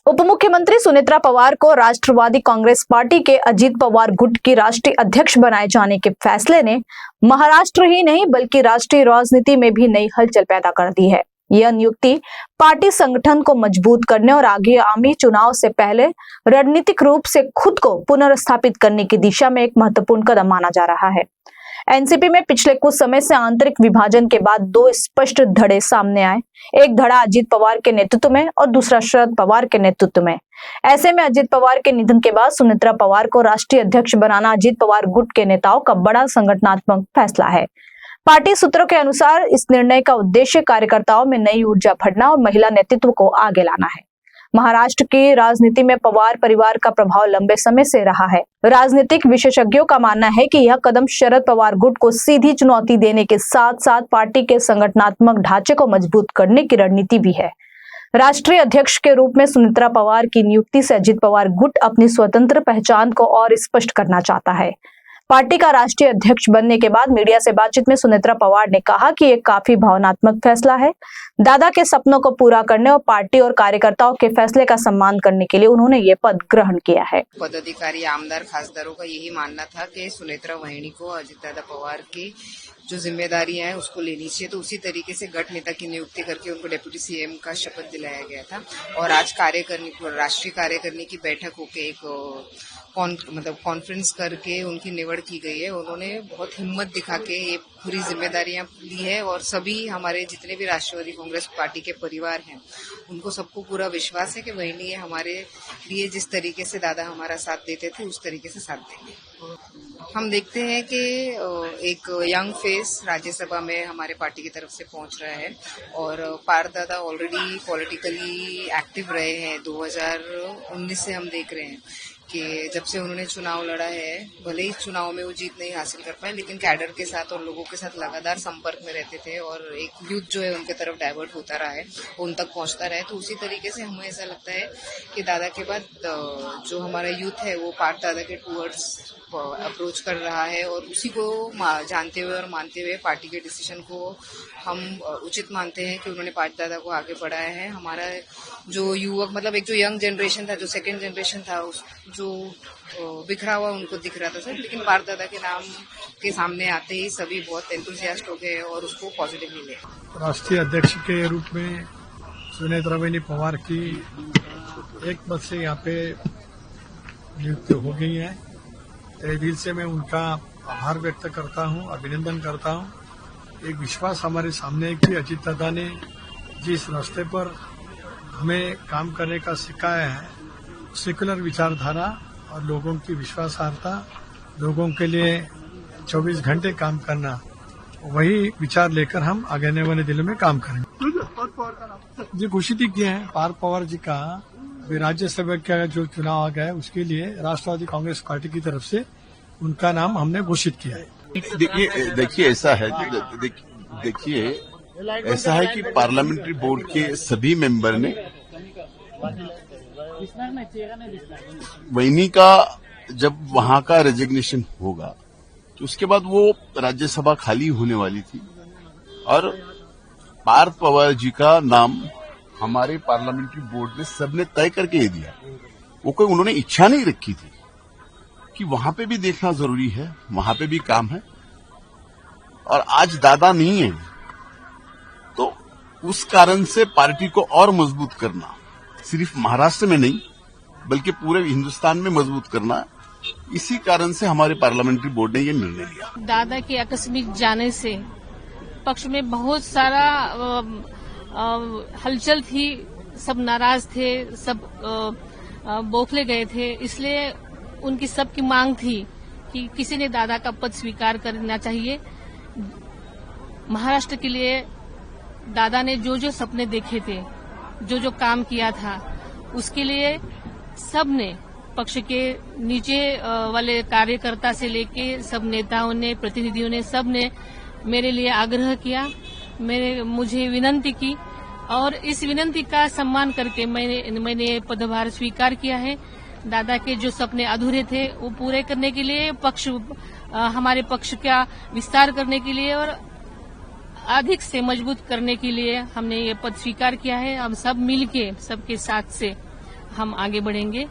उप मुख्यमंत्री सुनेत्रा पवार को राष्ट्रवादी कांग्रेस पार्टी के अजित पवार गुट की राष्ट्रीय अध्यक्ष बनाए जाने के फैसले ने महाराष्ट्र ही नहीं बल्कि राष्ट्रीय राजनीति में भी नई हलचल पैदा कर दी है। यह नियुक्ति पार्टी संगठन को मजबूत करने और आगामी चुनाव से पहले रणनीतिक रूप से खुद को पुनर्स्थापित करने की दिशा में एक महत्वपूर्ण कदम माना जा रहा है। एनसीपी में पिछले कुछ समय से आंतरिक विभाजन के बाद दो स्पष्ट धड़े सामने आए। एक धड़ा अजित पवार के नेतृत्व में और दूसरा शरद पवार के नेतृत्व में। ऐसे में अजित पवार के निधन के बाद सुनेत्रा पवार को राष्ट्रीय अध्यक्ष बनाना अजित पवार गुट के नेताओं का बड़ा संगठनात्मक फैसला है। पार्टी सूत्रों के अनुसार इस निर्णय का उद्देश्य कार्यकर्ताओं में नई ऊर्जा भरना और महिला नेतृत्व को आगे लाना है। महाराष्ट्र की राजनीति में पवार परिवार का प्रभाव लंबे समय से रहा है। राजनीतिक विशेषज्ञों का मानना है कि यह कदम शरद पवार गुट को सीधी चुनौती देने के साथ साथ पार्टी के संगठनात्मक ढांचे को मजबूत करने की रणनीति भी है। राष्ट्रीय अध्यक्ष के रूप में सुनेत्रा पवार की नियुक्ति से अजित पवार गुट अपनी स्वतंत्र पहचान को और स्पष्ट करना चाहता है। पार्टी का राष्ट्रीय अध्यक्ष बनने के बाद मीडिया से बातचीत में सुनेत्रा पवार ने कहा कि यह काफी भावनात्मक फैसला है। दादा के सपनों को पूरा करने और पार्टी और कार्यकर्ताओं के फैसले का सम्मान करने के लिए उन्होंने ये पद ग्रहण किया है। पदाधिकारी आमदार खासदारों का यही मानना था कि सुनेत्रा वहिनी को अजित दादा पवार की जो जिम्मेदारियां हैं उसको लेनी चाहिए, तो उसी तरीके से गठ नेता की नियुक्ति करके उनको डिप्टी सीएम का शपथ दिलाया गया था। और आज राष्ट्रीय कार्यकारिणी की बैठक होके एक कॉन्फ्रेंस करके उनकी निवड़ की गई है। उन्होंने बहुत हिम्मत दिखा के ये पूरी जिम्मेदारियां ली है और सभी हमारे जितने भी राष्ट्रवादी कांग्रेस पार्टी के परिवार हैं उनको सबको पूरा विश्वास है कि वहिनी हमारे लिए जिस तरीके से दादा हमारा साथ देते थे उस तरीके से साथ देंगे। हम देखते हैं कि एक यंग फेस राज्यसभा में हमारे पार्टी की तरफ से पहुंच रहा है और पार दादा ऑलरेडी पॉलिटिकली एक्टिव रहे हैं। 2019 से हम देख रहे हैं कि जब से उन्होंने चुनाव लड़ा है, भले ही चुनाव में वो जीत नहीं हासिल कर पाए लेकिन कैडर के साथ और लोगों के साथ लगातार संपर्क में रहते थे और एक यूथ जो है उनके तरफ डाइवर्ट होता रहा है, उन तक पहुंचता रहा है। तो उसी तरीके से हमें ऐसा लगता है कि दादा के बाद जो हमारा यूथ है वो पार्थ दादा के टूवर्ड्स अप्रोच कर रहा है और उसी को जानते हुए और मानते हुए पार्टी के डिसीजन को हम उचित मानते हैं कि उन्होंने पार्थ दादा को आगे बढ़ाया है। हमारा जो युवक एक जो यंग जनरेशन था, जो सेकेंड जनरेशन था, जो बिखरा हुआ उनको दिख रहा था सर, लेकिन पार्थ दादा के नाम के सामने आते ही सभी बहुत एंथुसियास्ट हो गए और उसको पॉजिटिवली ले। राष्ट्रीय अध्यक्ष के रूप में सुनेत्रा बहनी पवार की एक पद से यहाँ पे नियुक्ति हो गई है। तहे दिल से मैं उनका आभार व्यक्त करता हूँ, अभिनंदन करता हूँ। एक विश्वास हमारे सामने है कि अजित दादा ने जिस रास्ते पर हमें काम करने का सिखाया है, सेकुलर विचारधारा और लोगों की विश्वासार्हता, लोगों के लिए 24 घंटे काम करना, वही विचार लेकर हम आने वाले दिनों में काम करेंगे। जी घोषित ही किए हैं पार्थ पवार जी का राज्यसभा का जो चुनाव आ गया है उसके लिए राष्ट्रवादी कांग्रेस पार्टी की तरफ से उनका नाम हमने घोषित किया है। देखिए ऐसा है ऐसा है कि पार्लियामेंट्री बोर्ड के सभी मेंबर ने वहिनी का जब वहां का रेजिग्नेशन होगा तो उसके बाद वो राज्यसभा खाली होने वाली थी और पार्थ पवार जी का नाम हमारे पार्लियामेंट्री बोर्ड ने सबने तय करके ये दिया। वो कोई उन्होंने इच्छा नहीं रखी थी कि वहां पे भी देखना जरूरी है, वहां पे भी काम है और आज दादा नहीं है तो उस कारण से पार्टी को और मजबूत करना, सिर्फ महाराष्ट्र में नहीं बल्कि पूरे हिंदुस्तान में मजबूत करना, इसी कारण से हमारे पार्लियामेंट्री बोर्ड ने ये निर्णय लिया। दादा के आकस्मिक जाने से पक्ष में बहुत सारा हलचल थी, सब नाराज थे, सब बौखले गए थे। इसलिए उनकी सबकी मांग थी कि किसी ने दादा का पद स्वीकार करना चाहिए। महाराष्ट्र के लिए दादा ने जो जो सपने देखे थे, जो जो काम किया था, उसके लिए सब ने, पक्ष के नीचे वाले कार्यकर्ता से लेके सब नेताओं ने, प्रतिनिधियों ने, सब ने मेरे लिए आग्रह किया, मुझे विनती की और इस विनती का सम्मान करके मैंने पदभार स्वीकार किया है। दादा के जो सपने अधूरे थे वो पूरे करने के लिए, हमारे पक्ष का विस्तार करने के लिए और अधिक से मजबूत करने के लिए हमने ये पद स्वीकार किया है। हम सब मिलके, सबके साथ से हम आगे बढ़ेंगे।